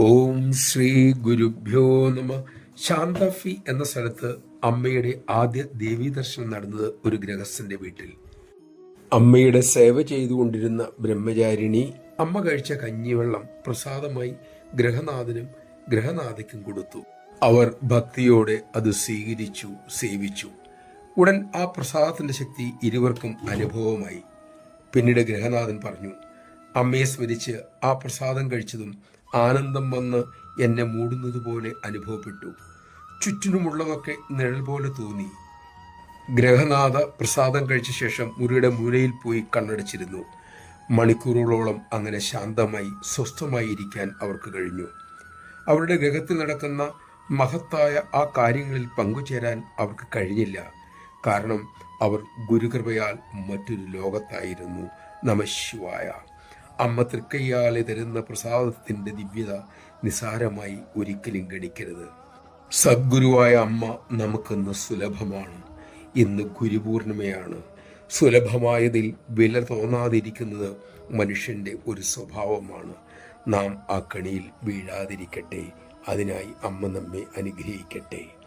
ഓം ശ്രീ ഗുരുഭ്യോ നമ. ശാന്തഫി എന്ന സ്ഥലത്ത് അമ്മയുടെ ആദ്യ ദേവീദർശനം നടന്നത് ഒരു ഗൃഹസ്ഥന്റെ വീട്ടിൽ. അമ്മയുടെ സേവ ചെയ്തുകൊണ്ടിരുന്ന ബ്രഹ്മചാരിണി അമ്മ കഴിച്ച കഞ്ഞിവെള്ളം പ്രസാദമായി ഗൃഹനാഥനും ഗൃഹനാഥയ്ക്കും കൊടുത്തു. അവർ ഭക്തിയോടെ അത് സ്വീകരിച്ചു, സേവിച്ചു. ഉടൻ ആ പ്രസാദത്തിന്റെ ശക്തി ഇരുവർക്കും അനുഭവമായി. പിന്നീട് ഗൃഹനാഥൻ പറഞ്ഞു, അമ്മയെ സ്മരിച്ച് ആ പ്രസാദം കഴിച്ചതും ആനന്ദം വന്ന് എന്നെ മൂടുന്നത് പോലെ അനുഭവപ്പെട്ടു. ചുറ്റിനുമുള്ളതൊക്കെ നിഴൽ പോലെ തോന്നി. ഗൃഹനാഥ പ്രസാദം കഴിച്ച ശേഷം മുറിയുടെ മൂലയിൽ പോയി കണ്ണടച്ചിരുന്നു. മണിക്കൂറുകളോളം അങ്ങനെ ശാന്തമായി സ്വസ്ഥമായി ഇരിക്കാൻ അവർക്ക് കഴിഞ്ഞു. അവരുടെ ഗൃഹത്തിൽ നടക്കുന്ന മഹത്തായ ആ കാര്യങ്ങളിൽ പങ്കുചേരാൻ അവർക്ക് കഴിഞ്ഞില്ല. കാരണം അവർ ഗുരുകൃപയാൽ മറ്റൊരു ലോകത്തായിരുന്നു. നമഃശിവായ. അമ്മ തൃക്കയ്യാലെ തരുന്ന പ്രസാദത്തിന്റെ ദിവ്യത നിസാരമായി ഒരിക്കലും ഗണിക്കരുത്. സദ്ഗുരുവായ അമ്മ നമുക്കിന്ന് സുലഭമാണ്. ഇന്ന് ഗുരുപൂർണിമയാണ്. സുലഭമായതിൽ വില തോന്നാതിരിക്കുന്നത് മനുഷ്യന്റെ ഒരു സ്വഭാവമാണ്. നാം ആ കണിയിൽ വീഴാതിരിക്കട്ടെ. അതിനായി അമ്മ നമ്മെ അനുഗ്രഹിക്കട്ടെ.